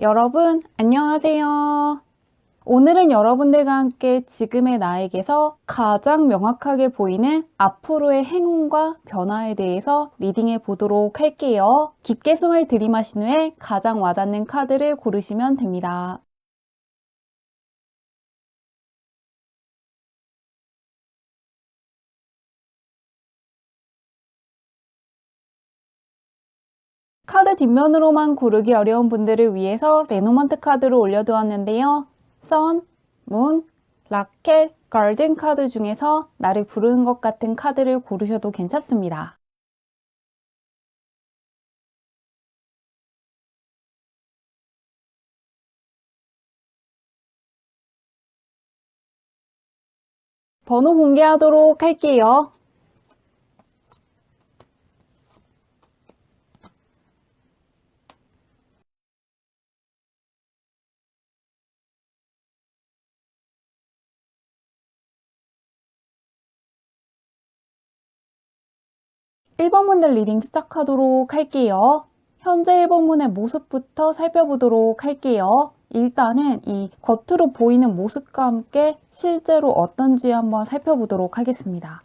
여러분, 안녕하세요. 오늘은 여러분들과 함께 지금의 나에게서 가장 명확하게 보이는 앞으로의 행운과 변화에 대해서 리딩해 보도록 할게요. 깊게 숨을 들이마신 후에 가장 와닿는 카드를 고르시면 됩니다. 카드 뒷면으로만 고르기 어려운 분들을 위해서 레노먼트 카드로 올려두었는데요. 선, 문, 라켓, 걸든 카드 중에서 나를 부르는 것 같은 카드를 고르셔도 괜찮습니다. 번호 공개하도록 할게요. 1번분들 리딩 시작하도록 할게요. 현재 1번분의 모습부터 살펴보도록 할게요. 일단은 이 겉으로 보이는 모습과 함께 실제로 어떤지 한번 살펴보도록 하겠습니다.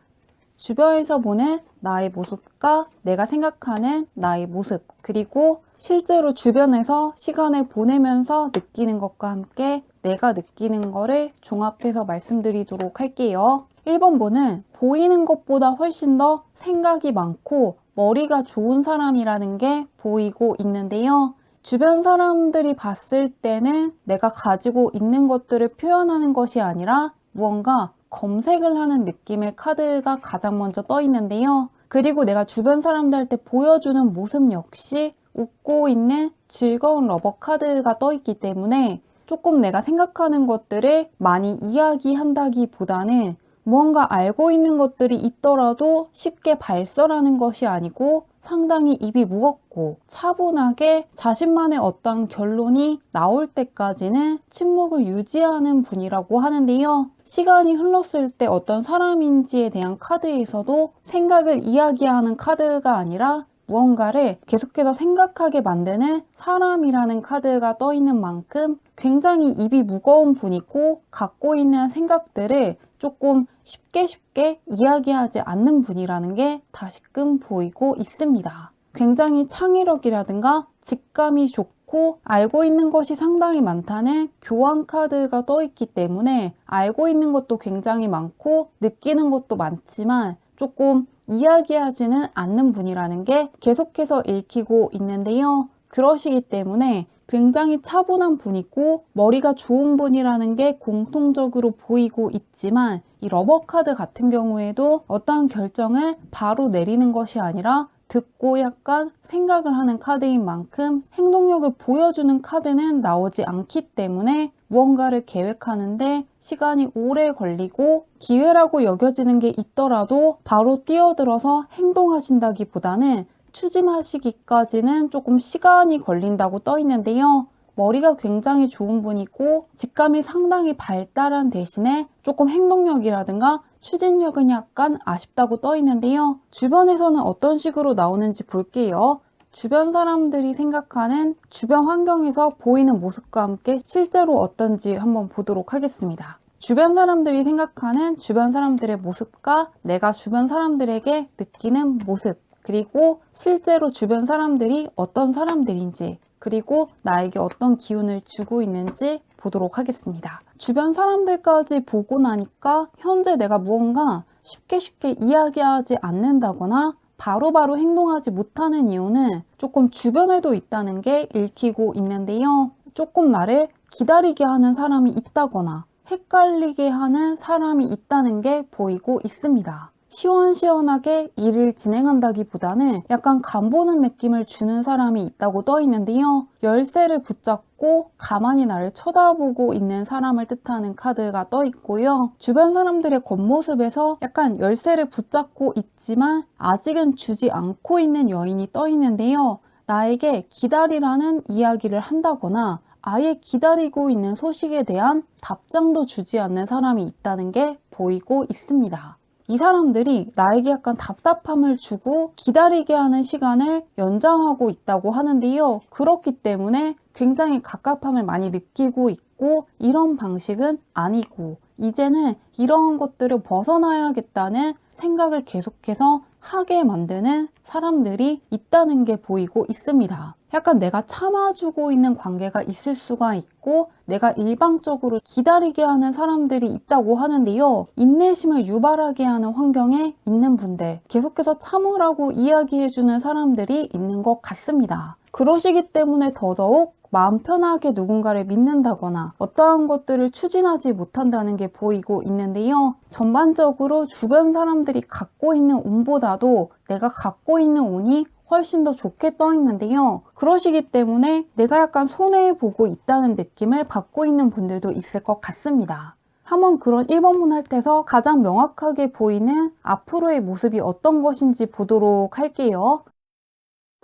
주변에서 보는 나의 모습과 내가 생각하는 나의 모습, 그리고 실제로 주변에서 시간을 보내면서 느끼는 것과 함께 내가 느끼는 거를 종합해서 말씀드리도록 할게요. 1번분은 보이는 것보다 훨씬 더 생각이 많고 머리가 좋은 사람이라는 게 보이고 있는데요. 주변 사람들이 봤을 때는 내가 가지고 있는 것들을 표현하는 것이 아니라 무언가 검색을 하는 느낌의 카드가 가장 먼저 떠 있는데요. 그리고 내가 주변 사람들한테 보여주는 모습 역시 웃고 있는 즐거운 러버 카드가 떠 있기 때문에 조금 내가 생각하는 것들을 많이 이야기한다기보다는 무언가 알고 있는 것들이 있더라도 쉽게 발설하는 것이 아니고 상당히 입이 무겁고 차분하게 자신만의 어떤 결론이 나올 때까지는 침묵을 유지하는 분이라고 하는데요. 시간이 흘렀을 때 어떤 사람인지에 대한 카드에서도 생각을 이야기하는 카드가 아니라 무언가를 계속해서 생각하게 만드는 사람이라는 카드가 떠 있는 만큼 굉장히 입이 무거운 분이고 갖고 있는 생각들을 조금 쉽게 이야기하지 않는 분이라는 게 다시금 보이고 있습니다. 굉장히 창의력이라든가 직감이 좋고 알고 있는 것이 상당히 많다는 교환 카드가 떠 있기 때문에 알고 있는 것도 굉장히 많고 느끼는 것도 많지만 조금 이야기하지는 않는 분이라는 게 계속해서 읽히고 있는데요. 그러시기 때문에 굉장히 차분한 분이고 머리가 좋은 분이라는 게 공통적으로 보이고 있지만 이 러버 카드 같은 경우에도 어떠한 결정을 바로 내리는 것이 아니라 듣고 약간 생각을 하는 카드인 만큼 행동력을 보여주는 카드는 나오지 않기 때문에 무언가를 계획하는데 시간이 오래 걸리고 기회라고 여겨지는 게 있더라도 바로 뛰어들어서 행동하신다기보다는 추진하시기까지는 조금 시간이 걸린다고 떠 있는데요. 머리가 굉장히 좋은 분이고 직감이 상당히 발달한 대신에 조금 행동력이라든가 추진력은 약간 아쉽다고 떠 있는데요. 주변에서는 어떤 식으로 나오는지 볼게요. 주변 사람들이 생각하는 주변 환경에서 보이는 모습과 함께 실제로 어떤지 한번 보도록 하겠습니다. 주변 사람들이 생각하는 주변 사람들의 모습과 내가 주변 사람들에게 느끼는 모습, 그리고 실제로 주변 사람들이 어떤 사람들인지, 그리고 나에게 어떤 기운을 주고 있는지 보도록 하겠습니다. 주변 사람들까지 보고 나니까 현재 내가 무언가 쉽게 이야기하지 않는다거나 바로바로 행동하지 못하는 이유는 조금 주변에도 있다는 게 읽히고 있는데요. 조금 나를 기다리게 하는 사람이 있다거나 헷갈리게 하는 사람이 있다는 게 보이고 있습니다. 시원시원하게 일을 진행한다기보다는 약간 간보는 느낌을 주는 사람이 있다고 떠 있는데요. 열쇠를 붙잡고 가만히 나를 쳐다보고 있는 사람을 뜻하는 카드가 떠 있고요. 주변 사람들의 겉모습에서 약간 열쇠를 붙잡고 있지만 아직은 주지 않고 있는 여인이 떠 있는데요. 나에게 기다리라는 이야기를 한다거나 아예 기다리고 있는 소식에 대한 답장도 주지 않는 사람이 있다는 게 보이고 있습니다. 이 사람들이 나에게 약간 답답함을 주고 기다리게 하는 시간을 연장하고 있다고 하는데요. 그렇기 때문에 굉장히 갑갑함을 많이 느끼고 있고 이런 방식은 아니고 이제는 이런 것들을 벗어나야겠다는 생각을 계속해서 하게 만드는 사람들이 있다는 게 보이고 있습니다. 약간 내가 참아주고 있는 관계가 있을 수가 있고 내가 일방적으로 기다리게 하는 사람들이 있다고 하는데요. 인내심을 유발하게 하는 환경에 있는 분들, 계속해서 참으라고 이야기해주는 사람들이 있는 것 같습니다. 그러시기 때문에 더더욱 마음 편하게 누군가를 믿는다거나 어떠한 것들을 추진하지 못한다는 게 보이고 있는데요. 전반적으로 주변 사람들이 갖고 있는 운보다도 내가 갖고 있는 운이 훨씬 더 좋게 떠 있는데요. 그러시기 때문에 내가 약간 손해보고 있다는 느낌을 받고 있는 분들도 있을 것 같습니다. 한번 그런 1번문 할 때서 가장 명확하게 보이는 앞으로의 모습이 어떤 것인지 보도록 할게요.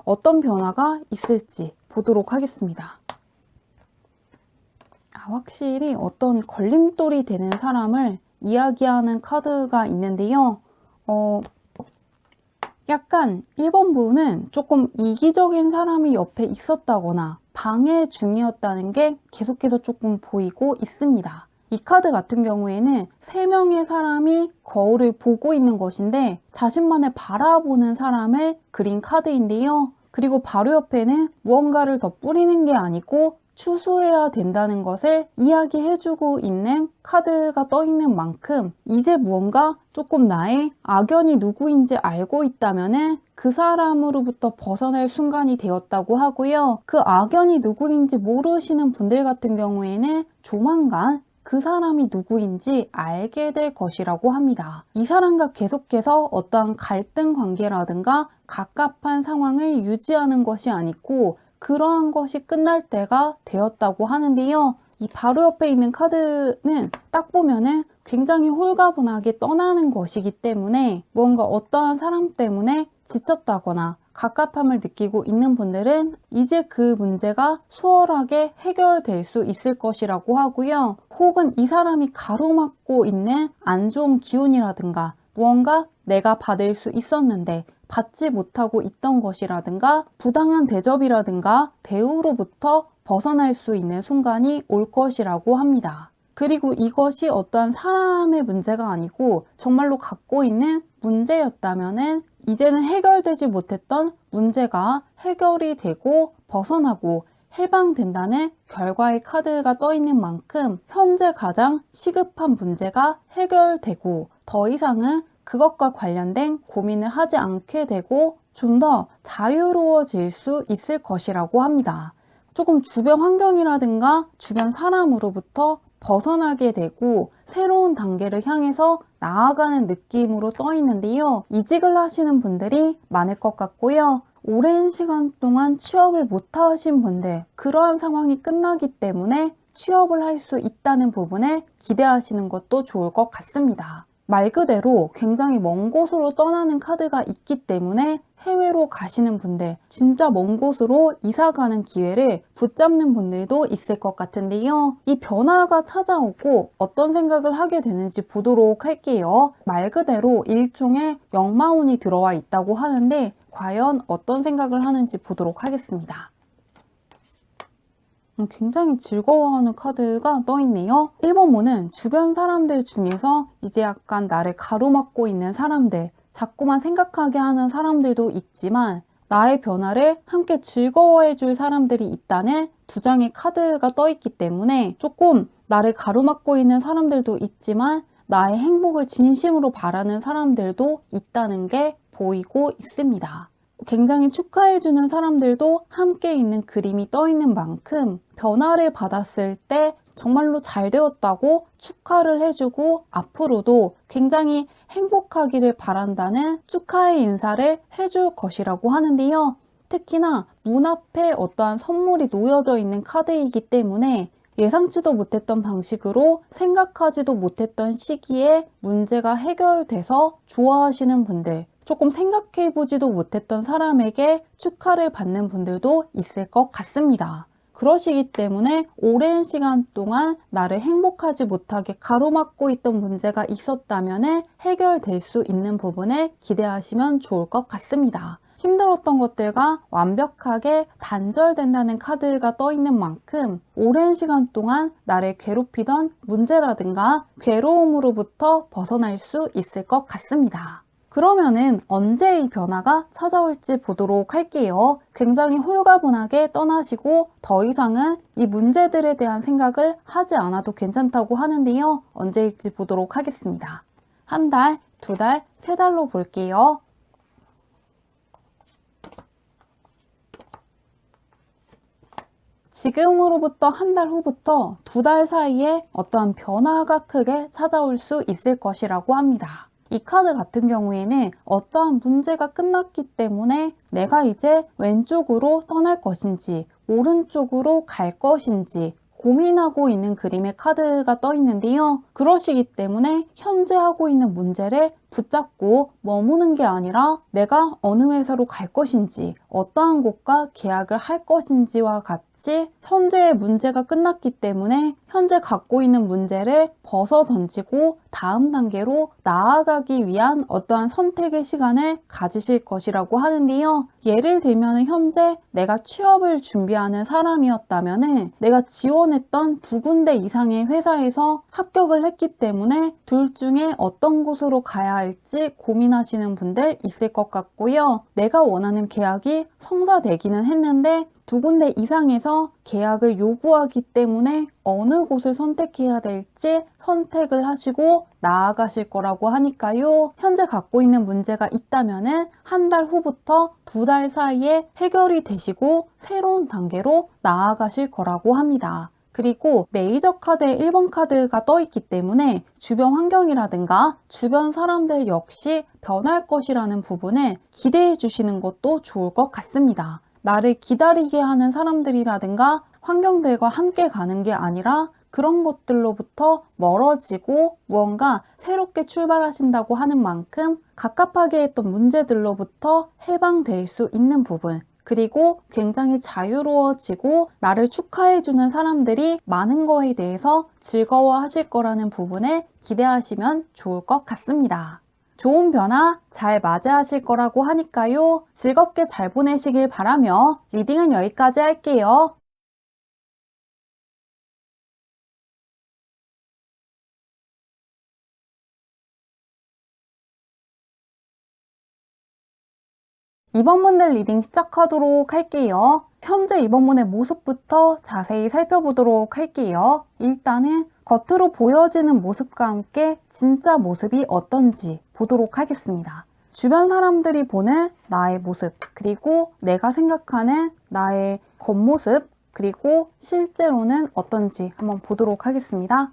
어떤 변화가 있을지 보도록 하겠습니다. 확실히 어떤 걸림돌이 되는 사람을 이야기하는 카드가 있는데요. 약간 1번분은 조금 이기적인 사람이 옆에 있었다거나 방해 중이었다는 게 계속해서 조금 보이고 있습니다. 이 카드 같은 경우에는 3명의 사람이 거울을 보고 있는 것인데 자신만을 바라보는 사람을 그린 카드인데요. 그리고 바로 옆에는 무언가를 더 뿌리는 게 아니고 추수해야 된다는 것을 이야기해주고 있는 카드가 떠 있는 만큼 이제 무언가 조금 나의 악연이 누구인지 알고 있다면 그 사람으로부터 벗어날 순간이 되었다고 하고요. 그 악연이 누구인지 모르시는 분들 같은 경우에는 조만간 그 사람이 누구인지 알게 될 것이라고 합니다. 이 사람과 계속해서 어떠한 갈등 관계라든가 갑갑한 상황을 유지하는 것이 아니고 그러한 것이 끝날 때가 되었다고 하는데요. 이 바로 옆에 있는 카드는 딱 보면은 굉장히 홀가분하게 떠나는 것이기 때문에 무언가 어떠한 사람 때문에 지쳤다거나 갑갑함을 느끼고 있는 분들은 이제 그 문제가 수월하게 해결될 수 있을 것이라고 하고요. 혹은 이 사람이 가로막고 있는 안 좋은 기운이라든가 무언가 내가 받을 수 있었는데 받지 못하고 있던 것이라든가 부당한 대접이라든가 대우로부터 벗어날 수 있는 순간이 올 것이라고 합니다. 그리고 이것이 어떠한 사람의 문제가 아니고 정말로 갖고 있는 문제였다면 이제는 해결되지 못했던 문제가 해결이 되고 벗어나고 해방된다는 결과의 카드가 떠 있는 만큼 현재 가장 시급한 문제가 해결되고 더 이상은 그것과 관련된 고민을 하지 않게 되고 좀 더 자유로워질 수 있을 것이라고 합니다. 조금 주변 환경이라든가 주변 사람으로부터 벗어나게 되고 새로운 단계를 향해서 나아가는 느낌으로 떠 있는데요. 이직을 하시는 분들이 많을 것 같고요. 오랜 시간 동안 취업을 못 하신 분들, 그러한 상황이 끝나기 때문에 취업을 할 수 있다는 부분을 기대하시는 것도 좋을 것 같습니다. 말 그대로 굉장히 먼 곳으로 떠나는 카드가 있기 때문에 해외로 가시는 분들, 진짜 먼 곳으로 이사 가는 기회를 붙잡는 분들도 있을 것 같은데요. 이 변화가 찾아오고 어떤 생각을 하게 되는지 보도록 할게요. 말 그대로 일종의 역마운이 들어와 있다고 하는데 과연 어떤 생각을 하는지 보도록 하겠습니다. 굉장히 즐거워하는 카드가 떠있네요. 1번문은 주변 사람들 중에서 이제 약간 나를 가로막고 있는 사람들, 자꾸만 생각하게 하는 사람들도 있지만 나의 변화를 함께 즐거워해줄 사람들이 있다는 2장의 카드가 떠있기 때문에 조금 나를 가로막고 있는 사람들도 있지만 나의 행복을 진심으로 바라는 사람들도 있다는 게 보이고 있습니다. 굉장히 축하해주는 사람들도 함께 있는 그림이 떠 있는 만큼 변화를 받았을 때 정말로 잘 되었다고 축하를 해주고 앞으로도 굉장히 행복하기를 바란다는 축하의 인사를 해줄 것이라고 하는데요. 특히나 문 앞에 어떠한 선물이 놓여져 있는 카드이기 때문에 예상치도 못했던 방식으로 생각하지도 못했던 시기에 문제가 해결돼서 좋아하시는 분들, 조금 생각해보지도 못했던 사람에게 축하를 받는 분들도 있을 것 같습니다. 그러시기 때문에 오랜 시간 동안 나를 행복하지 못하게 가로막고 있던 문제가 있었다면 해결될 수 있는 부분을 기대하시면 좋을 것 같습니다. 힘들었던 것들과 완벽하게 단절된다는 카드가 떠 있는 만큼 오랜 시간 동안 나를 괴롭히던 문제라든가 괴로움으로부터 벗어날 수 있을 것 같습니다. 그러면은 언제 이 변화가 찾아올지 보도록 할게요. 굉장히 홀가분하게 떠나시고 더 이상은 이 문제들에 대한 생각을 하지 않아도 괜찮다고 하는데요. 언제일지 보도록 하겠습니다. 한 달, 두 달, 세 달로 볼게요. 지금으로부터 한 달 후부터 두 달 사이에 어떠한 변화가 크게 찾아올 수 있을 것이라고 합니다. 이 카드 같은 경우에는 어떠한 문제가 끝났기 때문에 내가 이제 왼쪽으로 떠날 것인지 오른쪽으로 갈 것인지 고민하고 있는 그림의 카드가 떠 있는데요. 그러시기 때문에 현재 하고 있는 문제를 붙잡고 머무는 게 아니라 내가 어느 회사로 갈 것인지 어떠한 곳과 계약을 할 것인지와 같이 현재의 문제가 끝났기 때문에 현재 갖고 있는 문제를 벗어 던지고 다음 단계로 나아가기 위한 어떠한 선택의 시간을 가지실 것이라고 하는데요. 예를 들면 현재 내가 취업을 준비하는 사람이었다면 내가 지원했던 두 군데 이상의 회사에서 합격을 했기 때문에 둘 중에 어떤 곳으로 가야 할지 고민하시는 분들 있을 것 같고요. 내가 원하는 계약이 성사되기는 했는데 두 군데 이상에서 계약을 요구하기 때문에 어느 곳을 선택해야 될지 선택을 하시고 나아가실 거라고 하니까요. 현재 갖고 있는 문제가 있다면은 한 달 후부터 두 달 사이에 해결이 되시고 새로운 단계로 나아가실 거라고 합니다. 그리고 메이저 카드에 1번 카드가 떠 있기 때문에 주변 환경이라든가 주변 사람들 역시 변할 것이라는 부분을 기대해 주시는 것도 좋을 것 같습니다. 나를 기다리게 하는 사람들이라든가 환경들과 함께 가는 게 아니라 그런 것들로부터 멀어지고 무언가 새롭게 출발하신다고 하는 만큼 갑갑하게 했던 문제들로부터 해방될 수 있는 부분, 그리고 굉장히 자유로워지고 나를 축하해주는 사람들이 많은 거에 대해서 즐거워하실 거라는 부분을 기대하시면 좋을 것 같습니다. 좋은 변화 잘 맞이하실 거라고 하니까요. 즐겁게 잘 보내시길 바라며 리딩은 여기까지 할게요. 이번 문들 리딩 시작하도록 할게요. 현재 이번 문의 모습부터 자세히 살펴보도록 할게요. 일단은 겉으로 보여지는 모습과 함께 진짜 모습이 어떤지 보도록 하겠습니다. 주변 사람들이 보는 나의 모습, 그리고 내가 생각하는 나의 겉모습, 그리고 실제로는 어떤지 한번 보도록 하겠습니다.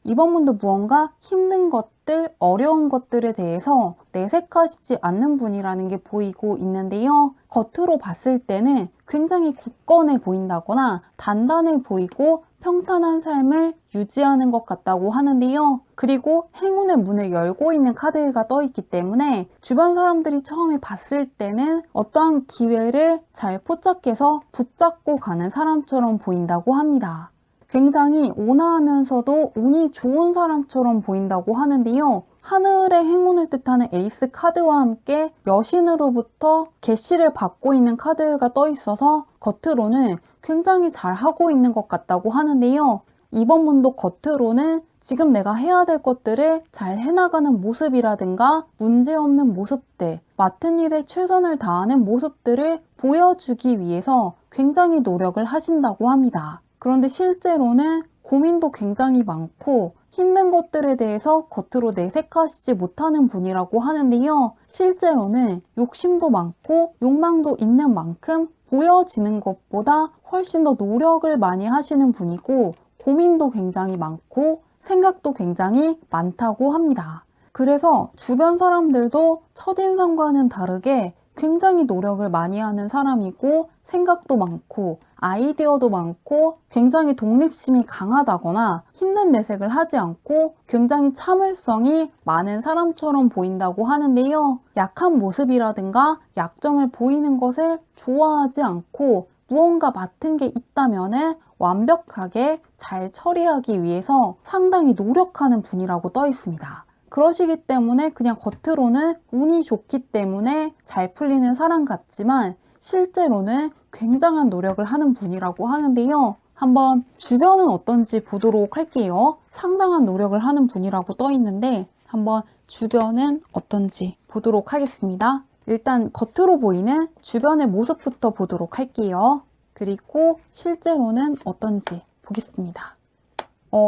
이번 문도 무언가 힘든 것들, 어려운 것들에 대해서 내색하시지 않는 분이라는 게 보이고 있는데요. 겉으로 봤을 때는 굉장히 굳건해 보인다거나 단단해 보이고 평탄한 삶을 유지하는 것 같다고 하는데요. 그리고 행운의 문을 열고 있는 카드가 떠 있기 때문에 주변 사람들이 처음에 봤을 때는 어떠한 기회를 잘 포착해서 붙잡고 가는 사람처럼 보인다고 합니다. 굉장히 온화하면서도 운이 좋은 사람처럼 보인다고 하는데요. 하늘의 행운을 뜻하는 에이스 카드와 함께 여신으로부터 계시를 받고 있는 카드가 떠 있어서 겉으로는 굉장히 잘 하고 있는 것 같다고 하는데요. 이번 문도 겉으로는 지금 내가 해야 될 것들을 잘 해나가는 모습이라든가 문제없는 모습들, 맡은 일에 최선을 다하는 모습들을 보여주기 위해서 굉장히 노력을 하신다고 합니다. 그런데 실제로는 고민도 굉장히 많고 힘든 것들에 대해서 겉으로 내색하시지 못하는 분이라고 하는데요. 실제로는 욕심도 많고 욕망도 있는 만큼 보여지는 것보다 훨씬 더 노력을 많이 하시는 분이고 고민도 굉장히 많고 생각도 굉장히 많다고 합니다. 그래서 주변 사람들도 첫인상과는 다르게 굉장히 노력을 많이 하는 사람이고 생각도 많고 아이디어도 많고 굉장히 독립심이 강하다거나 힘든 내색을 하지 않고 굉장히 참을성이 많은 사람처럼 보인다고 하는데요. 약한 모습이라든가 약점을 보이는 것을 좋아하지 않고 무언가 맡은 게 있다면은 완벽하게 잘 처리하기 위해서 상당히 노력하는 분이라고 떠 있습니다. 그러시기 때문에 그냥 겉으로는 운이 좋기 때문에 잘 풀리는 사람 같지만 실제로는 굉장한 노력을 하는 분이라고 하는데요. 한번 주변은 어떤지 보도록 할게요. 상당한 노력을 하는 분이라고 떠 있는데 한번 주변은 어떤지 보도록 하겠습니다. 일단 겉으로 보이는 주변의 모습부터 보도록 할게요. 그리고 실제로는 어떤지 보겠습니다.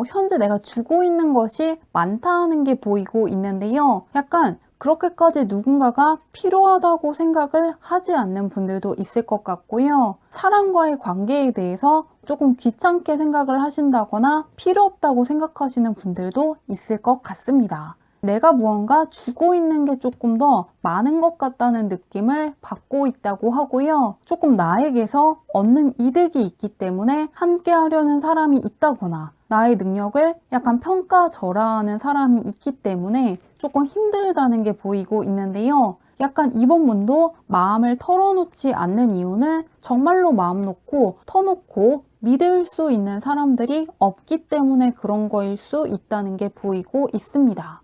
현재 내가 주고 있는 것이 많다는 게 보이고 있는데요. 약간 그렇게까지 누군가가 필요하다고 생각을 하지 않는 분들도 있을 것 같고요. 사람과의 관계에 대해서 조금 귀찮게 생각을 하신다거나 필요 없다고 생각하시는 분들도 있을 것 같습니다. 내가 무언가 주고 있는 게 조금 더 많은 것 같다는 느낌을 받고 있다고 하고요. 조금 나에게서 얻는 이득이 있기 때문에 함께 하려는 사람이 있다거나 나의 능력을 약간 평가절하하는 사람이 있기 때문에 조금 힘들다는 게 보이고 있는데요. 약간 이번 분도 마음을 털어놓지 않는 이유는 정말로 마음 놓고 터놓고 믿을 수 있는 사람들이 없기 때문에 그런 거일 수 있다는 게 보이고 있습니다.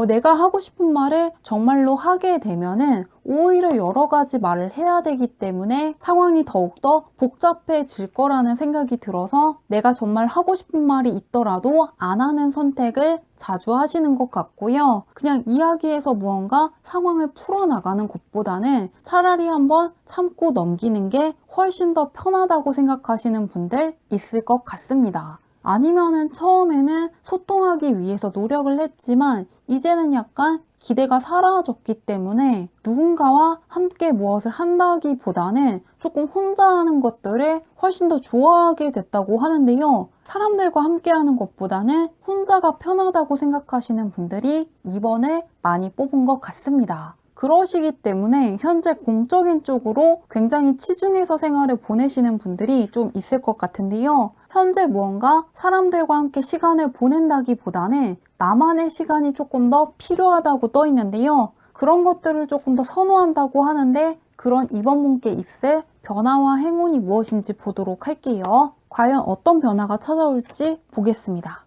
내가 하고 싶은 말을 정말로 하게 되면은 오히려 여러 가지 말을 해야 되기 때문에 상황이 더욱더 복잡해질 거라는 생각이 들어서 내가 정말 하고 싶은 말이 있더라도 안 하는 선택을 자주 하시는 것 같고요. 그냥 이야기에서 무언가 상황을 풀어나가는 것보다는 차라리 한번 참고 넘기는 게 훨씬 더 편하다고 생각하시는 분들 있을 것 같습니다. 아니면은 처음에는 소통하기 위해서 노력을 했지만 이제는 약간 기대가 사라졌기 때문에 누군가와 함께 무엇을 한다기보다는 조금 혼자 하는 것들을 훨씬 더 좋아하게 됐다고 하는데요. 사람들과 함께 하는 것보다는 혼자가 편하다고 생각하시는 분들이 2번을 많이 뽑은 것 같습니다. 그러시기 때문에 현재 공적인 쪽으로 굉장히 치중해서 생활을 보내시는 분들이 좀 있을 것 같은데요. 현재 무언가 사람들과 함께 시간을 보낸다기보다는 나만의 시간이 조금 더 필요하다고 떠 있는데요. 그런 것들을 조금 더 선호한다고 하는데 그런 이번 분께 있을 변화와 행운이 무엇인지 보도록 할게요. 과연 어떤 변화가 찾아올지 보겠습니다.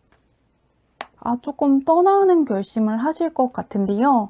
조금 떠나는 결심을 하실 것 같은데요.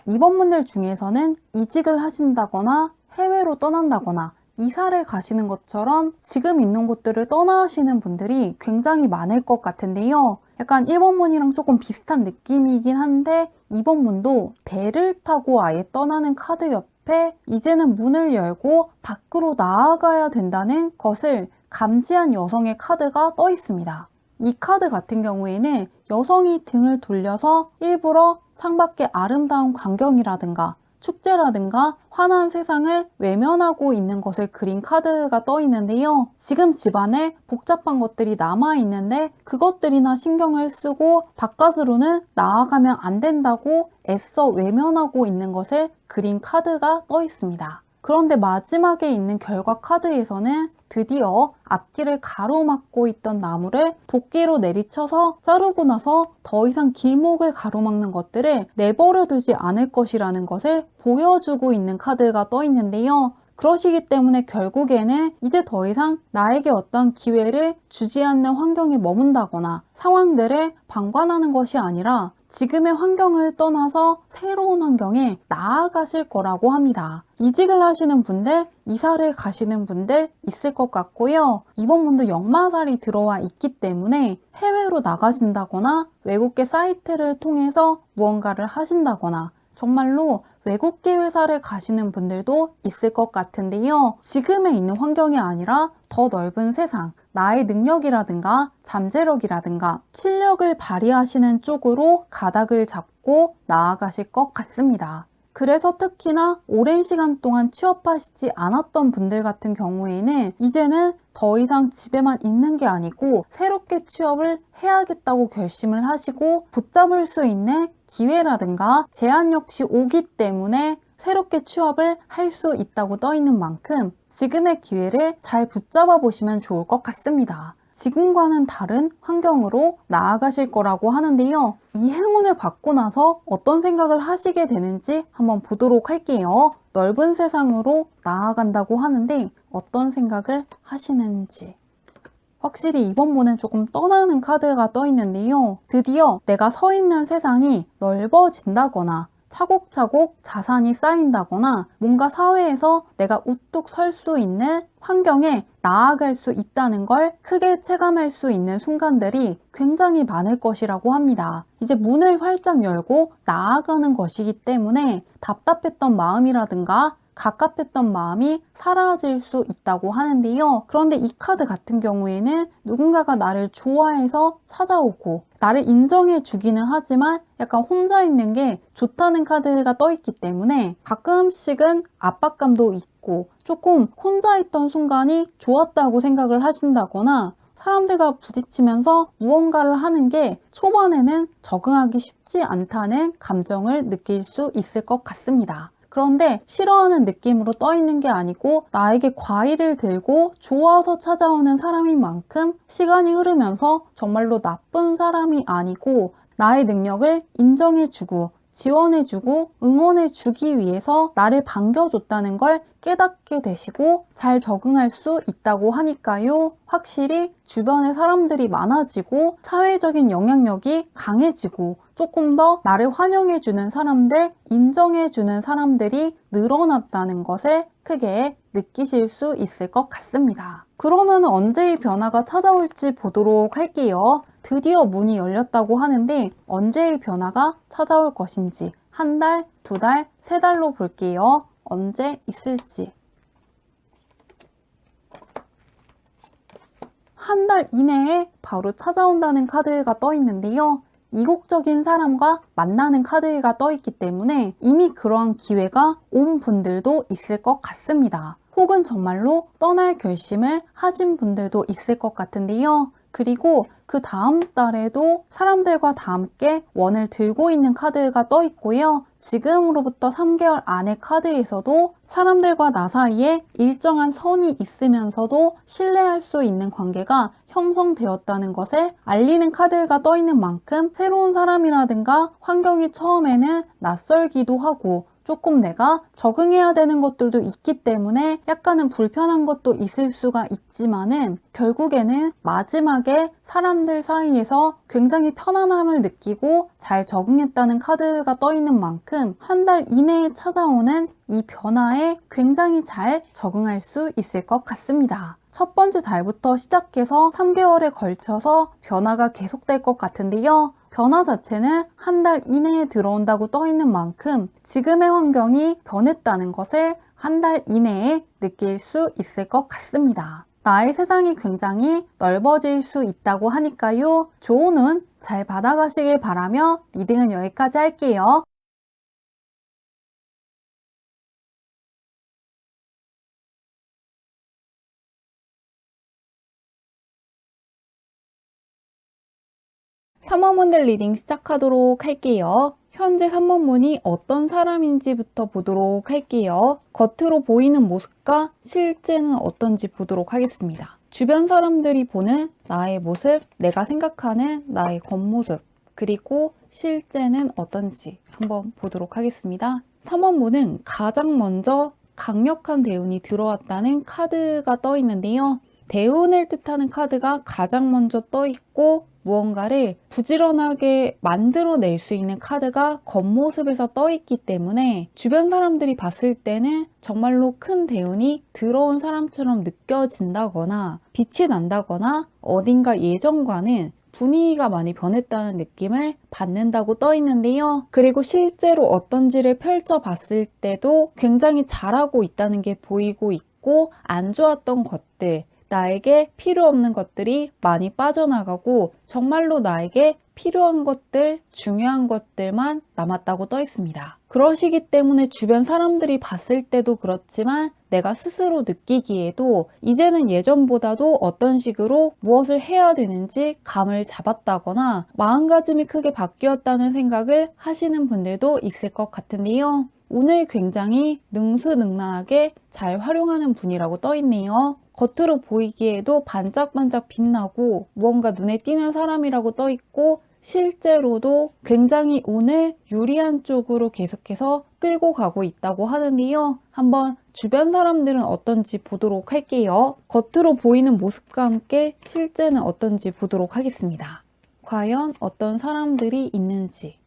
이번 분들 중에서는 이직을 하신다거나 해외로 떠난다거나 이사를 가시는 것처럼 지금 있는 곳들을 떠나시는 분들이 굉장히 많을 것 같은데요. 약간 1번 분이랑 조금 비슷한 느낌이긴 한데 2번 분도 배를 타고 아예 떠나는 카드 옆에 이제는 문을 열고 밖으로 나아가야 된다는 것을 감지한 여성의 카드가 떠 있습니다. 이 카드 같은 경우에는 여성이 등을 돌려서 일부러 창밖의 아름다운 광경이라든가 축제라든가 환한 세상을 외면하고 있는 것을 그린 카드가 떠 있는데요. 지금 집안에 복잡한 것들이 남아 있는데 그것들이나 신경을 쓰고 바깥으로는 나아가면 안 된다고 애써 외면하고 있는 것을 그린 카드가 떠 있습니다. 그런데 마지막에 있는 결과 카드에서는 드디어 앞길을 가로막고 있던 나무를 도끼로 내리쳐서 자르고 나서 더 이상 길목을 가로막는 것들을 내버려 두지 않을 것이라는 것을 보여주고 있는 카드가 떠 있는데요. 그러시기 때문에 결국에는 이제 더 이상 나에게 어떤 기회를 주지 않는 환경에 머문다거나 상황들을 방관하는 것이 아니라 지금의 환경을 떠나서 새로운 환경에 나아가실 거라고 합니다. 이직을 하시는 분들, 이사를 가시는 분들 있을 것 같고요. 이번 분도 역마살이 들어와 있기 때문에 해외로 나가신다거나 외국계 사이트를 통해서 무언가를 하신다거나 정말로 외국계 회사를 가시는 분들도 있을 것 같은데요. 지금에 있는 환경이 아니라 더 넓은 세상, 나의 능력이라든가 잠재력이라든가 실력을 발휘하시는 쪽으로 가닥을 잡고 나아가실 것 같습니다. 그래서 특히나 오랜 시간 동안 취업하시지 않았던 분들 같은 경우에는 이제는 더 이상 집에만 있는 게 아니고 새롭게 취업을 해야겠다고 결심을 하시고 붙잡을 수 있는 기회라든가 제안 역시 오기 때문에 새롭게 취업을 할 수 있다고 떠 있는 만큼 지금의 기회를 잘 붙잡아 보시면 좋을 것 같습니다. 지금과는 다른 환경으로 나아가실 거라고 하는데요. 이 행운을 받고 나서 어떤 생각을 하시게 되는지 한번 보도록 할게요. 넓은 세상으로 나아간다고 하는데 어떤 생각을 하시는지. 확실히 이번 문은 조금 떠나는 카드가 떠 있는데요. 드디어 내가 서 있는 세상이 넓어진다거나 차곡차곡 자산이 쌓인다거나 뭔가 사회에서 내가 우뚝 설 수 있는 환경에 나아갈 수 있다는 걸 크게 체감할 수 있는 순간들이 굉장히 많을 것이라고 합니다. 이제 문을 활짝 열고 나아가는 것이기 때문에 답답했던 마음이라든가 갑갑했던 마음이 사라질 수 있다고 하는데요. 그런데 이 카드 같은 경우에는 누군가가 나를 좋아해서 찾아오고 나를 인정해 주기는 하지만 약간 혼자 있는 게 좋다는 카드가 떠 있기 때문에 가끔씩은 압박감도 있고 조금 혼자 있던 순간이 좋았다고 생각을 하신다거나 사람들과 부딪히면서 무언가를 하는 게 초반에는 적응하기 쉽지 않다는 감정을 느낄 수 있을 것 같습니다. 그런데 싫어하는 느낌으로 떠 있는 게 아니고 나에게 과일을 들고 좋아서 찾아오는 사람인 만큼 시간이 흐르면서 정말로 나쁜 사람이 아니고 나의 능력을 인정해주고 지원해주고 응원해주기 위해서 나를 반겨줬다는 걸 깨닫게 되시고 잘 적응할 수 있다고 하니까요. 확실히 주변에 사람들이 많아지고 사회적인 영향력이 강해지고 조금 더 나를 환영해주는 사람들, 인정해주는 사람들이 늘어났다는 것을 크게 느끼실 수 있을 것 같습니다. 그러면 언제 이 변화가 찾아올지 보도록 할게요. 드디어 문이 열렸다고 하는데 언제 이 변화가 찾아올 것인지 한 달, 두 달, 세 달로 볼게요. 언제 있을지. 한 달 이내에 바로 찾아온다는 카드가 떠 있는데요. 이국적인 사람과 만나는 카드가 떠 있기 때문에 이미 그러한 기회가 온 분들도 있을 것 같습니다. 혹은 정말로 떠날 결심을 하신 분들도 있을 것 같은데요. 그리고 그 다음 달에도 사람들과 다 함께 원을 들고 있는 카드가 떠 있고요. 지금으로부터 3개월 안의 카드에서도 사람들과 나 사이에 일정한 선이 있으면서도 신뢰할 수 있는 관계가 형성되었다는 것을 알리는 카드가 떠 있는 만큼 새로운 사람이라든가 환경이 처음에는 낯설기도 하고 조금 내가 적응해야 되는 것들도 있기 때문에 약간은 불편한 것도 있을 수가 있지만은 결국에는 마지막에 사람들 사이에서 굉장히 편안함을 느끼고 잘 적응했다는 카드가 떠 있는 만큼 한 달 이내에 찾아오는 이 변화에 굉장히 잘 적응할 수 있을 것 같습니다. 첫 번째 달부터 시작해서 3개월에 걸쳐서 변화가 계속될 것 같은데요. 변화 자체는 한 달 이내에 들어온다고 떠 있는 만큼 지금의 환경이 변했다는 것을 한 달 이내에 느낄 수 있을 것 같습니다. 나의 세상이 굉장히 넓어질 수 있다고 하니까요. 좋은 운 잘 받아가시길 바라며 리딩은 여기까지 할게요. 삼원문들 리딩 시작하도록 할게요. 현재 3번문이 어떤 사람인지부터 보도록 할게요. 겉으로 보이는 모습과 실제는 어떤지 보도록 하겠습니다. 주변 사람들이 보는 나의 모습, 내가 생각하는 나의 겉모습, 그리고 실제는 어떤지 한번 보도록 하겠습니다. 3번문은 가장 먼저 강력한 대운이 들어왔다는 카드가 떠 있는데요. 대운을 뜻하는 카드가 가장 먼저 떠 있고 무언가를 부지런하게 만들어낼 수 있는 카드가 겉모습에서 떠 있기 때문에 주변 사람들이 봤을 때는 정말로 큰 대운이 들어온 사람처럼 느껴진다거나 빛이 난다거나 어딘가 예전과는 분위기가 많이 변했다는 느낌을 받는다고 떠 있는데요. 그리고 실제로 어떤지를 펼쳐봤을 때도 굉장히 잘하고 있다는 게 보이고 있고 안 좋았던 것들, 나에게 필요 없는 것들이 많이 빠져나가고 정말로 나에게 필요한 것들, 중요한 것들만 남았다고 떠 있습니다. 그러시기 때문에 주변 사람들이 봤을 때도 그렇지만 내가 스스로 느끼기에도 이제는 예전보다도 어떤 식으로 무엇을 해야 되는지 감을 잡았다거나 마음가짐이 크게 바뀌었다는 생각을 하시는 분들도 있을 것 같은데요. 운을 굉장히 능수능란하게 잘 활용하는 분이라고 떠 있네요. 겉으로 보이기에도 반짝반짝 빛나고 무언가 눈에 띄는 사람이라고 떠 있고 실제로도 굉장히 운을 유리한 쪽으로 계속해서 끌고 가고 있다고 하는데요. 한번 주변 사람들은 어떤지 보도록 할게요. 겉으로 보이는 모습과 함께 실제는 어떤지 보도록 하겠습니다. 과연 어떤 사람들이 있는지.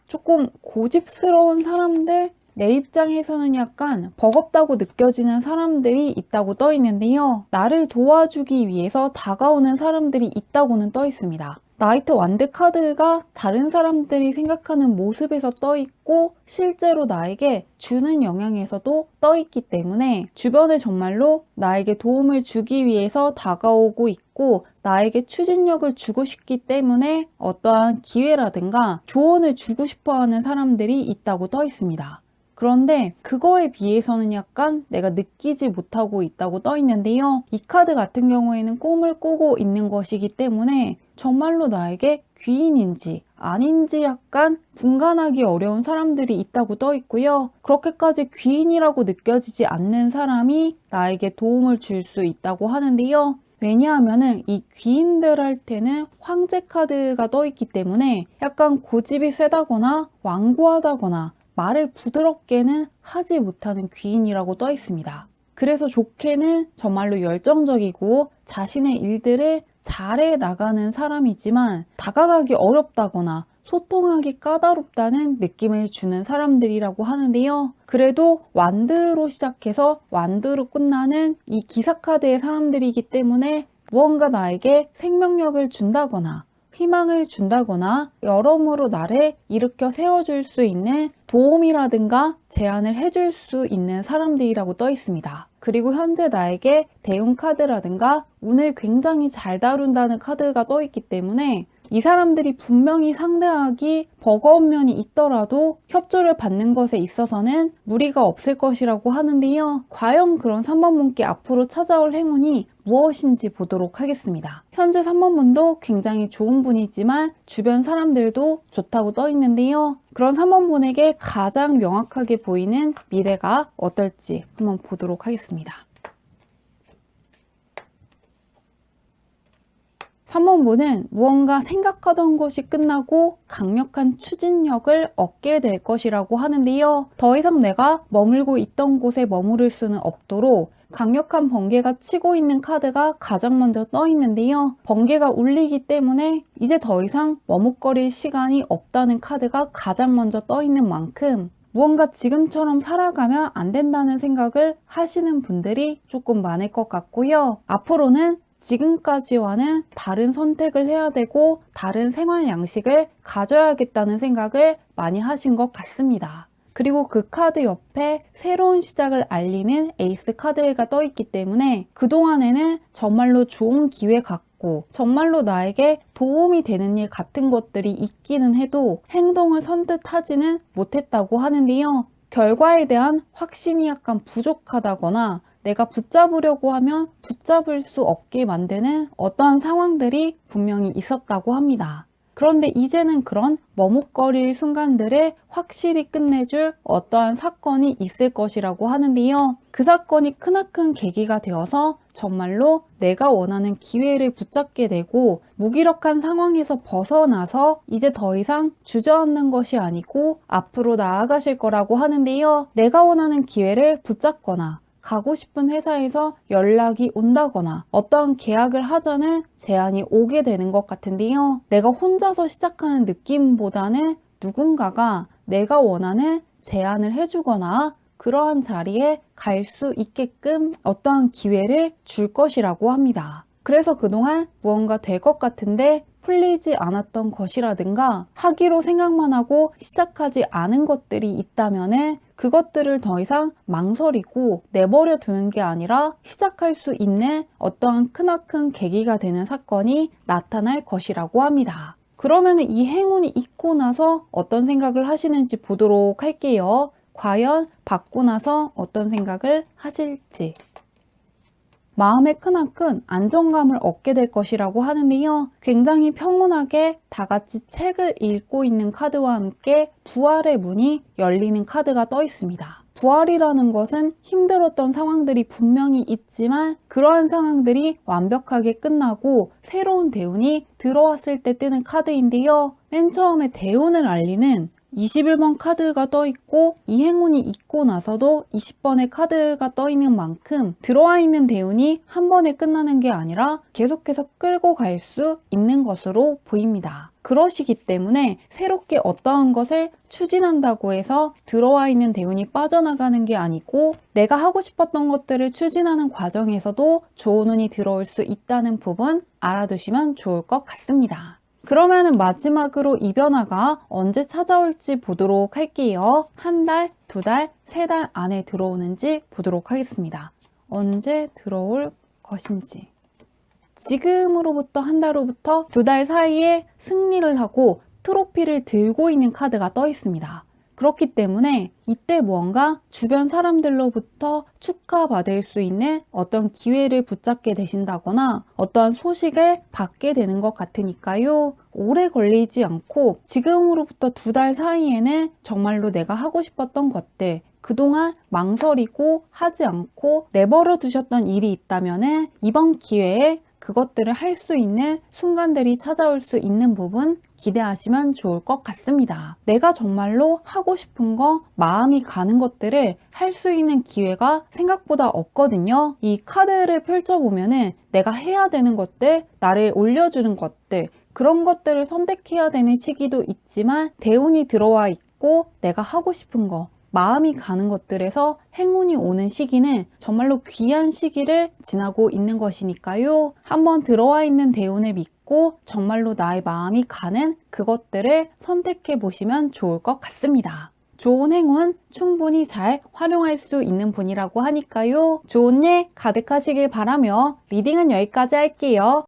조금 고집스러운 사람들, 내 입장에서는 약간 버겁다고 느껴지는 사람들이 있다고 떠 있는데요. 나를 도와주기 위해서 다가오는 사람들이 있다고는 떠 있습니다. 나이트 완드 카드가 다른 사람들이 생각하는 모습에서 떠 있고 실제로 나에게 주는 영향에서도 떠 있기 때문에 주변에 정말로 나에게 도움을 주기 위해서 다가오고 있고 나에게 추진력을 주고 싶기 때문에 어떠한 기회라든가 조언을 주고 싶어 하는 사람들이 있다고 떠 있습니다. 그런데 그거에 비해서는 약간 내가 느끼지 못하고 있다고 떠 있는데요. 이 카드 같은 경우에는 꿈을 꾸고 있는 것이기 때문에 정말로 나에게 귀인인지 아닌지 약간 분간하기 어려운 사람들이 있다고 떠 있고요. 그렇게까지 귀인이라고 느껴지지 않는 사람이 나에게 도움을 줄 수 있다고 하는데요. 왜냐하면은 이 귀인들 할 때는 황제 카드가 떠 있기 때문에 약간 고집이 세다거나 완고하다거나 말을 부드럽게는 하지 못하는 귀인이라고 떠 있습니다. 그래서 좋게는 정말로 열정적이고 자신의 일들을 잘해 나가는 사람이지만 다가가기 어렵다거나 소통하기 까다롭다는 느낌을 주는 사람들이라고 하는데요. 그래도 완드로 시작해서 완드로 끝나는 이 기사카드의 사람들이기 때문에 무언가 나에게 생명력을 준다거나 희망을 준다거나 여러모로 나를 일으켜 세워줄 수 있는 도움이라든가 제안을 해줄 수 있는 사람들이라고 떠 있습니다. 그리고 현재 나에게 대운 카드라든가 운을 굉장히 잘 다룬다는 카드가 떠 있기 때문에 이 사람들이 분명히 상대하기 버거운 면이 있더라도 협조를 받는 것에 있어서는 무리가 없을 것이라고 하는데요. 과연 그런 3번 분께 앞으로 찾아올 행운이 무엇인지 보도록 하겠습니다. 현재 3번 분도 굉장히 좋은 분이지만 주변 사람들도 좋다고 떠 있는데요. 그런 3번 분에게 가장 명확하게 보이는 미래가 어떨지 한번 보도록 하겠습니다. 3번 분은 무언가 생각하던 것이 끝나고 강력한 추진력을 얻게 될 것이라고 하는데요. 더 이상 내가 머물고 있던 곳에 머무를 수는 없도록 강력한 번개가 치고 있는 카드가 가장 먼저 떠 있는데요. 번개가 울리기 때문에 이제 더 이상 머뭇거릴 시간이 없다는 카드가 가장 먼저 떠 있는 만큼 무언가 지금처럼 살아가면 안 된다는 생각을 하시는 분들이 조금 많을 것 같고요. 앞으로는 지금까지와는 다른 선택을 해야 되고 다른 생활 양식을 가져야겠다는 생각을 많이 하신 것 같습니다. 그리고 그 카드 옆에 새로운 시작을 알리는 에이스 카드가 떠 있기 때문에 그동안에는 정말로 좋은 기회 같고 정말로 나에게 도움이 되는 일 같은 것들이 있기는 해도 행동을 선뜻 하지는 못했다고 하는데요. 결과에 대한 확신이 약간 부족하다거나 내가 붙잡으려고 하면 붙잡을 수 없게 만드는 어떠한 상황들이 분명히 있었다고 합니다. 그런데 이제는 그런 머뭇거릴 순간들을 확실히 끝내줄 어떠한 사건이 있을 것이라고 하는데요. 그 사건이 크나큰 계기가 되어서 정말로 내가 원하는 기회를 붙잡게 되고 무기력한 상황에서 벗어나서 이제 더 이상 주저앉는 것이 아니고 앞으로 나아가실 거라고 하는데요. 내가 원하는 기회를 붙잡거나 가고 싶은 회사에서 연락이 온다거나 어떠한 계약을 하자는 제안이 오게 되는 것 같은데요. 내가 혼자서 시작하는 느낌보다는 누군가가 내가 원하는 제안을 해주거나 그러한 자리에 갈 수 있게끔 어떠한 기회를 줄 것이라고 합니다. 그래서 그동안 무언가 될 것 같은데 풀리지 않았던 것이라든가 하기로 생각만 하고 시작하지 않은 것들이 있다면은 그것들을 더 이상 망설이고 내버려 두는 게 아니라 시작할 수 있는 어떠한 크나큰 계기가 되는 사건이 나타날 것이라고 합니다. 그러면 이 행운이 있고 나서 어떤 생각을 하시는지 보도록 할게요. 과연 받고 나서 어떤 생각을 하실지. 마음에 크나큰 안정감을 얻게 될 것이라고 하는데요. 굉장히 평온하게 다 같이 책을 읽고 있는 카드와 함께 부활의 문이 열리는 카드가 떠 있습니다. 부활이라는 것은 힘들었던 상황들이 분명히 있지만 그러한 상황들이 완벽하게 끝나고 새로운 대운이 들어왔을 때 뜨는 카드인데요. 맨 처음에 대운을 알리는 21번 카드가 떠 있고 이 행운이 있고 나서도 20번의 카드가 떠 있는 만큼 들어와 있는 대운이 한 번에 끝나는 게 아니라 계속해서 끌고 갈 수 있는 것으로 보입니다. 그러시기 때문에 새롭게 어떠한 것을 추진한다고 해서 들어와 있는 대운이 빠져나가는 게 아니고 내가 하고 싶었던 것들을 추진하는 과정에서도 좋은 운이 들어올 수 있다는 부분 알아두시면 좋을 것 같습니다. 그러면은 마지막으로 이 변화가 언제 찾아올지 보도록 할게요. 한 달, 두 달, 세 달 안에 들어오는지 보도록 하겠습니다. 언제 들어올 것인지. 지금으로부터 한 달 후부터 두 달 사이에 승리를 하고 트로피를 들고 있는 카드가 떠 있습니다. 그렇기 때문에 이때 무언가 주변 사람들로부터 축하받을 수 있는 어떤 기회를 붙잡게 되신다거나 어떠한 소식을 받게 되는 것 같으니까요. 오래 걸리지 않고 지금으로부터 두 달 사이에는 정말로 내가 하고 싶었던 것들, 그동안 망설이고 하지 않고 내버려 두셨던 일이 있다면 이번 기회에 그것들을 할 수 있는 순간들이 찾아올 수 있는 부분 기대하시면 좋을 것 같습니다. 내가 정말로 하고 싶은 거, 마음이 가는 것들을 할 수 있는 기회가 생각보다 없거든요. 이 카드를 펼쳐보면은 내가 해야 되는 것들, 나를 올려주는 것들, 그런 것들을 선택해야 되는 시기도 있지만 대운이 들어와 있고 내가 하고 싶은 거, 마음이 가는 것들에서 행운이 오는 시기는 정말로 귀한 시기를 지나고 있는 것이니까요. 한번 들어와 있는 대운을 믿고 정말로 나의 마음이 가는 그것들을 선택해 보시면 좋을 것 같습니다. 좋은 행운 충분히 잘 활용할 수 있는 분이라고 하니까요. 좋은 일 가득하시길 바라며 리딩은 여기까지 할게요.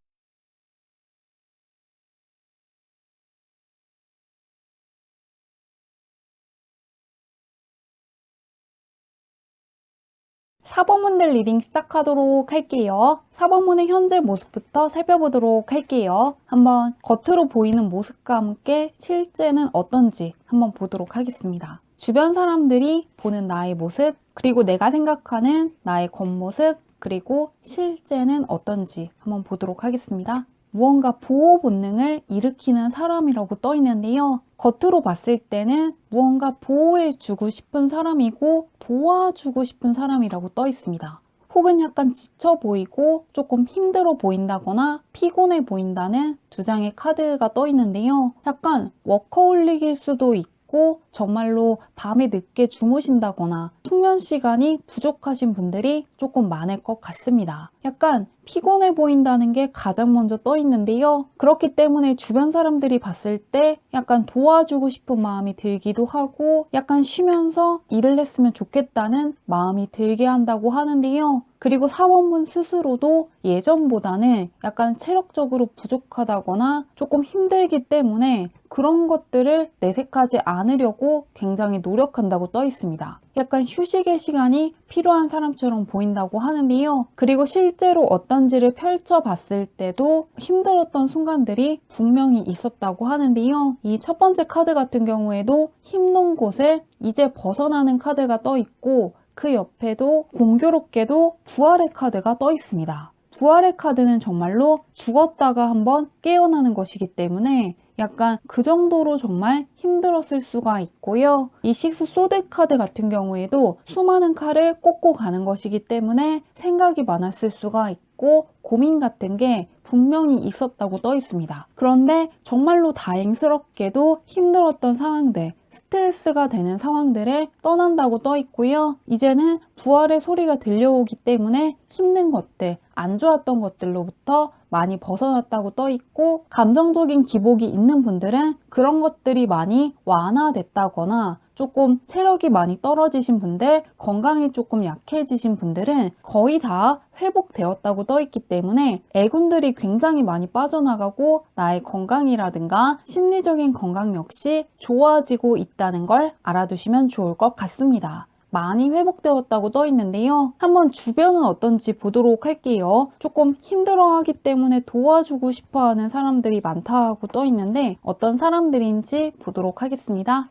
4번문들 리딩 시작하도록 할게요. 4번문의 현재 모습부터 살펴보도록 할게요. 한번 겉으로 보이는 모습과 함께 실제는 어떤지 한번 보도록 하겠습니다. 주변 사람들이 보는 나의 모습, 그리고 내가 생각하는 나의 겉모습, 그리고 실제는 어떤지 한번 보도록 하겠습니다. 무언가 보호 본능을 일으키는 사람이라고 떠 있는데요. 겉으로 봤을 때는 무언가 보호해주고 싶은 사람이고 도와주고 싶은 사람이라고 떠 있습니다. 혹은 약간 지쳐 보이고 조금 힘들어 보인다거나 피곤해 보인다는 두 장의 카드가 떠 있는데요. 약간 워커홀릭일 수도 있고 정말로 밤에 늦게 주무신다거나 숙면 시간이 부족하신 분들이 조금 많을 것 같습니다. 약간 피곤해 보인다는 게 가장 먼저 떠 있는데요. 그렇기 때문에 주변 사람들이 봤을 때 약간 도와주고 싶은 마음이 들기도 하고 약간 쉬면서 일을 했으면 좋겠다는 마음이 들게 한다고 하는데요. 그리고 사원분 스스로도 예전보다는 약간 체력적으로 부족하다거나 조금 힘들기 때문에 그런 것들을 내색하지 않으려고 굉장히 노력한다고 떠 있습니다. 약간 휴식의 시간이 필요한 사람처럼 보인다고 하는데요. 그리고 실제로 어떤지를 펼쳐봤을 때도 힘들었던 순간들이 분명히 있었다고 하는데요. 이 첫 번째 카드 같은 경우에도 힘든 곳을 이제 벗어나는 카드가 떠 있고 그 옆에도 공교롭게도 부활의 카드가 떠 있습니다. 부활의 카드는 정말로 죽었다가 한번 깨어나는 것이기 때문에 약간 그 정도로 정말 힘들었을 수가 있고요. 이 식스 소드 카드 같은 경우에도 수많은 칼을 꽂고 가는 것이기 때문에 생각이 많았을 수가 있고 고민 같은 게 분명히 있었다고 떠 있습니다. 그런데 정말로 다행스럽게도 힘들었던 상황들, 스트레스가 되는 상황들을 떠난다고 떠 있고요. 이제는 부활의 소리가 들려오기 때문에 힘든 것들, 안 좋았던 것들로부터 많이 벗어났다고 떠 있고 감정적인 기복이 있는 분들은 그런 것들이 많이 완화됐다거나 조금 체력이 많이 떨어지신 분들, 건강이 조금 약해지신 분들은 거의 다 회복되었다고 떠 있기 때문에 애군들이 굉장히 많이 빠져나가고 나의 건강이라든가 심리적인 건강 역시 좋아지고 있다는 걸 알아두시면 좋을 것 같습니다. 많이 회복되었다고 떠 있는데요. 한번 주변은 어떤지 보도록 할게요. 조금 힘들어하기 때문에 도와주고 싶어하는 사람들이 많다고 떠 있는데 어떤 사람들인지 보도록 하겠습니다.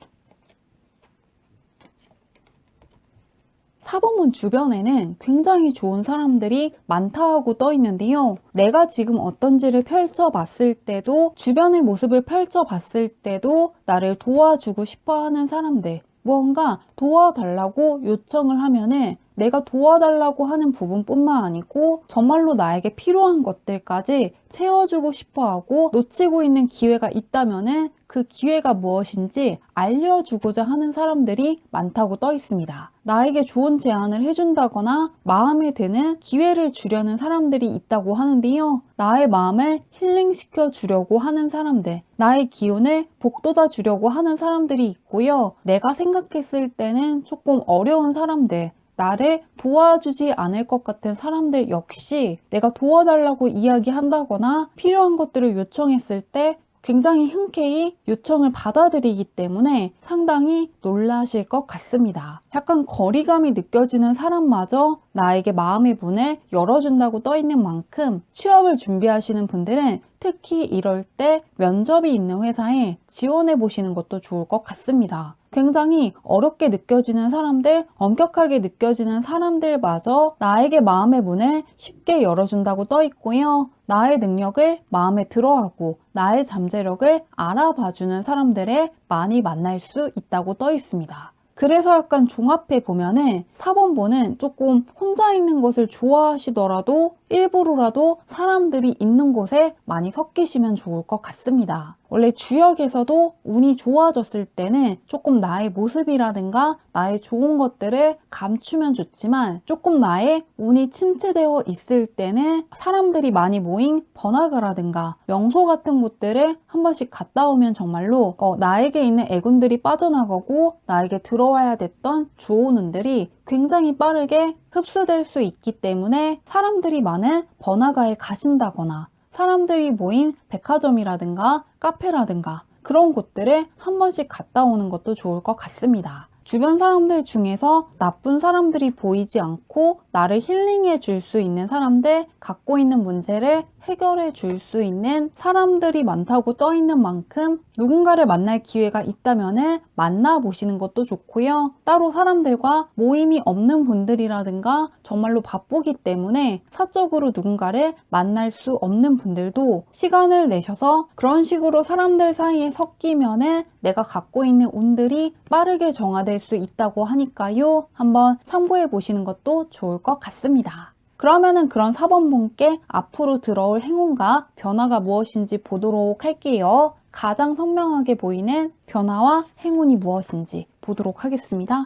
4번문 주변에는 굉장히 좋은 사람들이 많다고 떠 있는데요. 내가 지금 어떤지를 펼쳐봤을 때도, 주변의 모습을 펼쳐봤을 때도 나를 도와주고 싶어 하는 사람들, 무언가 도와달라고 요청을 하면은 내가 도와달라고 하는 부분뿐만 아니고 정말로 나에게 필요한 것들까지 채워주고 싶어 하고, 놓치고 있는 기회가 있다면은 그 기회가 무엇인지 알려주고자 하는 사람들이 많다고 떠 있습니다. 나에게 좋은 제안을 해준다거나 마음에 드는 기회를 주려는 사람들이 있다고 하는데요. 나의 마음을 힐링시켜 주려고 하는 사람들, 나의 기운을 북돋아 주려고 하는 사람들이 있고요. 내가 생각했을 때는 조금 어려운 사람들, 나를 도와주지 않을 것 같은 사람들 역시 내가 도와달라고 이야기한다거나 필요한 것들을 요청했을 때 굉장히 흔쾌히 요청을 받아들이기 때문에 상당히 놀라실 것 같습니다. 약간 거리감이 느껴지는 사람마저 나에게 마음의 문을 열어준다고 떠 있는 만큼, 취업을 준비하시는 분들은 특히 이럴 때 면접이 있는 회사에 지원해 보시는 것도 좋을 것 같습니다. 굉장히 어렵게 느껴지는 사람들, 엄격하게 느껴지는 사람들마저 나에게 마음의 문을 쉽게 열어준다고 떠 있고요. 나의 능력을 마음에 들어하고 나의 잠재력을 알아봐주는 사람들을 많이 만날 수 있다고 떠 있습니다. 그래서 약간 종합해 보면은 4번분은 조금 혼자 있는 것을 좋아하시더라도 일부러라도 사람들이 있는 곳에 많이 섞이시면 좋을 것 같습니다. 원래 주역에서도 운이 좋아졌을 때는 조금 나의 모습이라든가 나의 좋은 것들을 감추면 좋지만, 조금 나의 운이 침체되어 있을 때는 사람들이 많이 모인 번화가라든가 명소 같은 곳들을 한 번씩 갔다 오면 정말로 나에게 있는 애군들이 빠져나가고 나에게 들어와야 됐던 좋은 운들이 굉장히 빠르게 흡수될 수 있기 때문에, 사람들이 많은 번화가에 가신다거나 사람들이 모인 백화점이라든가 카페라든가 그런 곳들을 한 번씩 갔다 오는 것도 좋을 것 같습니다. 주변 사람들 중에서 나쁜 사람들이 보이지 않고 나를 힐링해 줄 수 있는 사람들, 갖고 있는 문제를 해결해 줄 수 있는 사람들이 많다고 떠 있는 만큼 누군가를 만날 기회가 있다면 만나보시는 것도 좋고요. 따로 사람들과 모임이 없는 분들이라든가 정말로 바쁘기 때문에 사적으로 누군가를 만날 수 없는 분들도 시간을 내셔서 그런 식으로 사람들 사이에 섞이면 내가 갖고 있는 운들이 빠르게 정화될 수 있다고 하니까요. 한번 참고해 보시는 것도 좋을 것 같습니다. 그러면은 그런 4번분께 앞으로 들어올 행운과 변화가 무엇인지 보도록 할게요. 가장 선명하게 보이는 변화와 행운이 무엇인지 보도록 하겠습니다.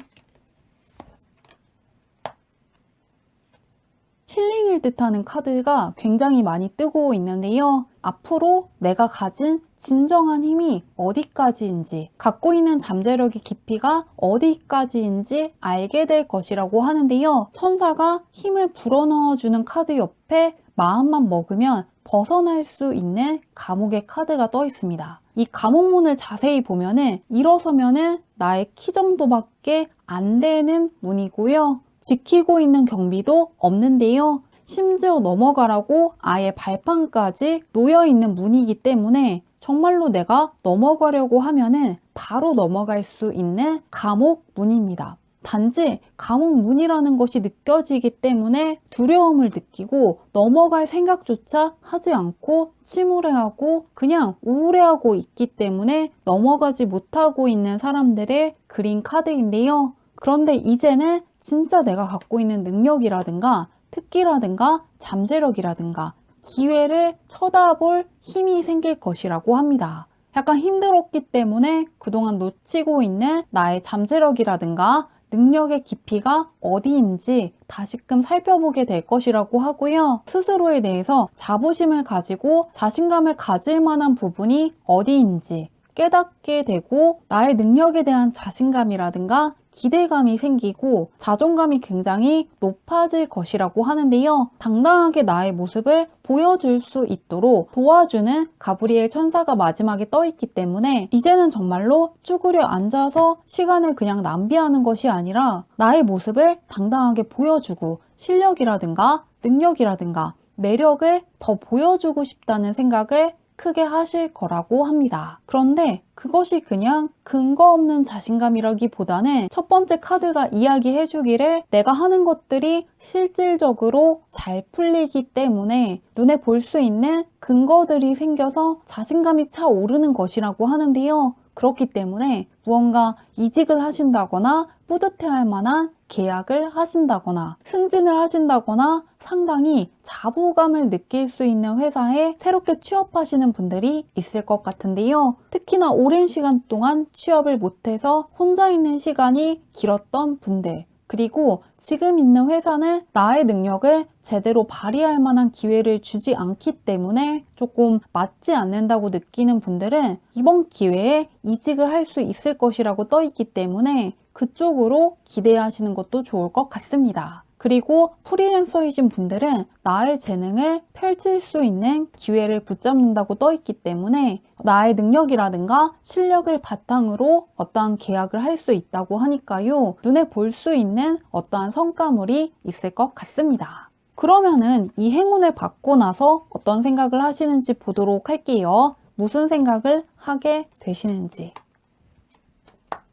힐링을 뜻하는 카드가 굉장히 많이 뜨고 있는데요. 앞으로 내가 가진 진정한 힘이 어디까지인지, 갖고 있는 잠재력의 깊이가 어디까지인지 알게 될 것이라고 하는데요. 천사가 힘을 불어넣어주는 카드 옆에 마음만 먹으면 벗어날 수 있는 감옥의 카드가 떠 있습니다. 이 감옥문을 자세히 보면은 일어서면은 나의 키 정도밖에 안 되는 문이고요. 지키고 있는 경비도 없는데요. 심지어 넘어가라고 아예 발판까지 놓여있는 문이기 때문에 정말로 내가 넘어가려고 하면은 바로 넘어갈 수 있는 감옥 문입니다. 단지 감옥 문이라는 것이 느껴지기 때문에 두려움을 느끼고 넘어갈 생각조차 하지 않고 침울해하고 그냥 우울해하고 있기 때문에 넘어가지 못하고 있는 사람들의 그린 카드인데요. 그런데 이제는 진짜 내가 갖고 있는 능력이라든가 특기라든가 잠재력이라든가 기회를 쳐다볼 힘이 생길 것이라고 합니다. 약간 힘들었기 때문에 그동안 놓치고 있는 나의 잠재력이라든가 능력의 깊이가 어디인지 다시금 살펴보게 될 것이라고 하고요. 스스로에 대해서 자부심을 가지고 자신감을 가질 만한 부분이 어디인지, 깨닫게 되고 나의 능력에 대한 자신감이라든가 기대감이 생기고 자존감이 굉장히 높아질 것이라고 하는데요. 당당하게 나의 모습을 보여줄 수 있도록 도와주는 가브리엘 천사가 마지막에 떠있기 때문에 이제는 정말로 쭈그려 앉아서 시간을 그냥 낭비하는 것이 아니라 나의 모습을 당당하게 보여주고 실력이라든가 능력이라든가 매력을 더 보여주고 싶다는 생각을 크게 하실 거라고 합니다. 그런데 그것이 그냥 근거 없는 자신감이라기보다는 첫 번째 카드가 이야기해 주기를 내가 하는 것들이 실질적으로 잘 풀리기 때문에 눈에 볼 수 있는 근거들이 생겨서 자신감이 차오르는 것이라고 하는데요. 그렇기 때문에 무언가 이직을 하신다거나 뿌듯해할 만한 계약을 하신다거나 승진을 하신다거나 상당히 자부감을 느낄 수 있는 회사에 새롭게 취업하시는 분들이 있을 것 같은데요. 특히나 오랜 시간 동안 취업을 못해서 혼자 있는 시간이 길었던 분들, 그리고 지금 있는 회사는 나의 능력을 제대로 발휘할 만한 기회를 주지 않기 때문에 조금 맞지 않는다고 느끼는 분들은 이번 기회에 이직을 할 수 있을 것이라고 떠있기 때문에 그쪽으로 기대하시는 것도 좋을 것 같습니다. 그리고 프리랜서이신 분들은 나의 재능을 펼칠 수 있는 기회를 붙잡는다고 떠있기 때문에 나의 능력이라든가 실력을 바탕으로 어떠한 계약을 할 수 있다고 하니까요. 눈에 볼 수 있는 어떠한 성과물이 있을 것 같습니다. 그러면은 이 행운을 받고 나서 어떤 생각을 하시는지 보도록 할게요. 무슨 생각을 하게 되시는지.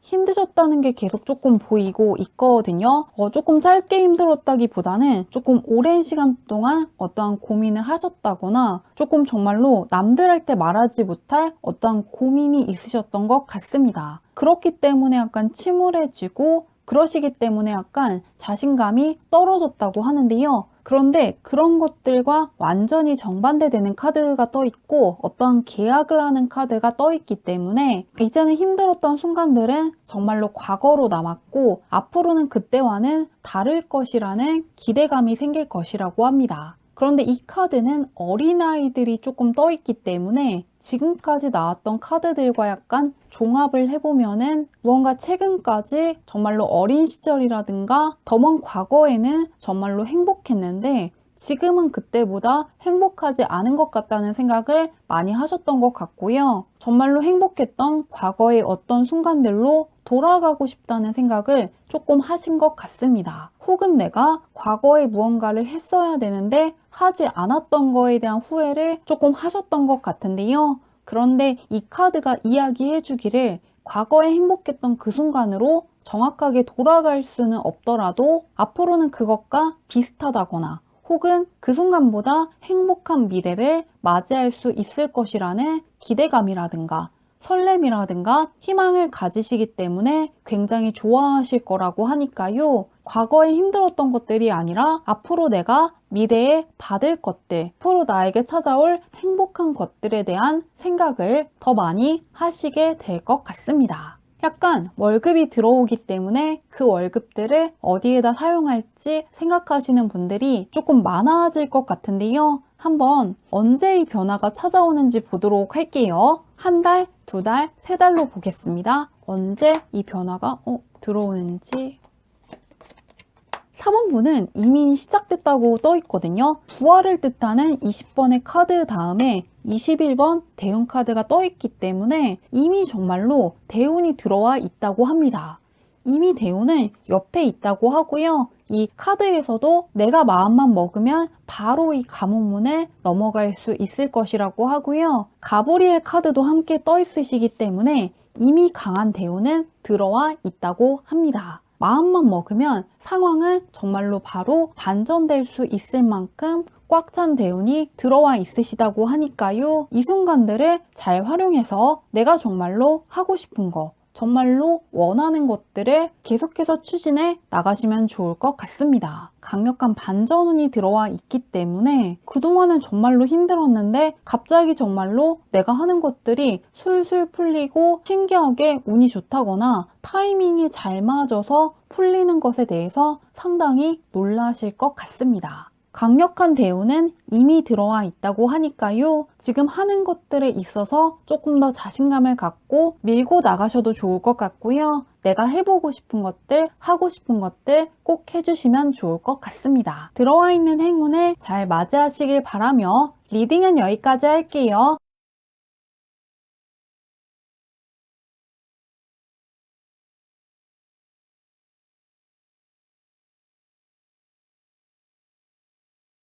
힘드셨다는 게 계속 조금 보이고 있거든요. 조금 짧게 힘들었다기보다는 조금 오랜 시간 동안 어떠한 고민을 하셨다거나 조금 정말로 남들한테 말하지 못할 어떠한 고민이 있으셨던 것 같습니다. 그렇기 때문에 약간 침울해지고 그러시기 때문에 약간 자신감이 떨어졌다고 하는데요. 그런데 그런 것들과 완전히 정반대되는 카드가 떠 있고 어떠한 계약을 하는 카드가 떠 있기 때문에 이제는 힘들었던 순간들은 정말로 과거로 남았고 앞으로는 그때와는 다를 것이라는 기대감이 생길 것이라고 합니다. 그런데 이 카드는 어린아이들이 조금 떠 있기 때문에 지금까지 나왔던 카드들과 약간 종합을 해보면은 무언가 최근까지 정말로 어린 시절이라든가 더 먼 과거에는 정말로 행복했는데 지금은 그때보다 행복하지 않은 것 같다는 생각을 많이 하셨던 것 같고요. 정말로 행복했던 과거의 어떤 순간들로 돌아가고 싶다는 생각을 조금 하신 것 같습니다. 혹은 내가 과거에 무언가를 했어야 되는데 하지 않았던 거에 대한 후회를 조금 하셨던 것 같은데요. 그런데 이 카드가 이야기해 주기를 과거에 행복했던 그 순간으로 정확하게 돌아갈 수는 없더라도 앞으로는 그것과 비슷하다거나 혹은 그 순간보다 행복한 미래를 맞이할 수 있을 것이라는 기대감이라든가 설렘이라든가 희망을 가지시기 때문에 굉장히 좋아하실 거라고 하니까요. 과거에 힘들었던 것들이 아니라 앞으로 내가 미래에 받을 것들, 앞으로 나에게 찾아올 행복한 것들에 대한 생각을 더 많이 하시게 될 것 같습니다. 약간 월급이 들어오기 때문에 그 월급들을 어디에다 사용할지 생각하시는 분들이 조금 많아질 것 같은데요. 한번 언제 이 변화가 찾아오는지 보도록 할게요. 한 달, 두 달, 세 달로 보겠습니다. 언제 이 변화가 들어오는지. 4번분은 이미 시작됐다고 떠 있거든요. 부활을 뜻하는 20번의 카드 다음에 21번 대운 카드가 떠 있기 때문에 이미 정말로 대운이 들어와 있다고 합니다. 이미 대운은 옆에 있다고 하고요. 이 카드에서도 내가 마음만 먹으면 바로 이 가문문을 넘어갈 수 있을 것이라고 하고요. 가브리엘 카드도 함께 떠 있으시기 때문에 이미 강한 대운은 들어와 있다고 합니다. 마음만 먹으면 상황은 정말로 바로 반전될 수 있을 만큼 꽉 찬 대운이 들어와 있으시다고 하니까요. 이 순간들을 잘 활용해서 내가 정말로 하고 싶은 거, 정말로 원하는 것들을 계속해서 추진해 나가시면 좋을 것 같습니다. 강력한 반전운이 들어와 있기 때문에 그동안은 정말로 힘들었는데 갑자기 정말로 내가 하는 것들이 술술 풀리고 신기하게 운이 좋다거나 타이밍이 잘 맞아서 풀리는 것에 대해서 상당히 놀라실 것 같습니다. 강력한 대우는 이미 들어와 있다고 하니까요. 지금 하는 것들에 있어서 조금 더 자신감을 갖고 밀고 나가셔도 좋을 것 같고요. 내가 해보고 싶은 것들, 하고 싶은 것들 꼭 해주시면 좋을 것 같습니다. 들어와 있는 행운을 잘 맞이하시길 바라며 리딩은 여기까지 할게요.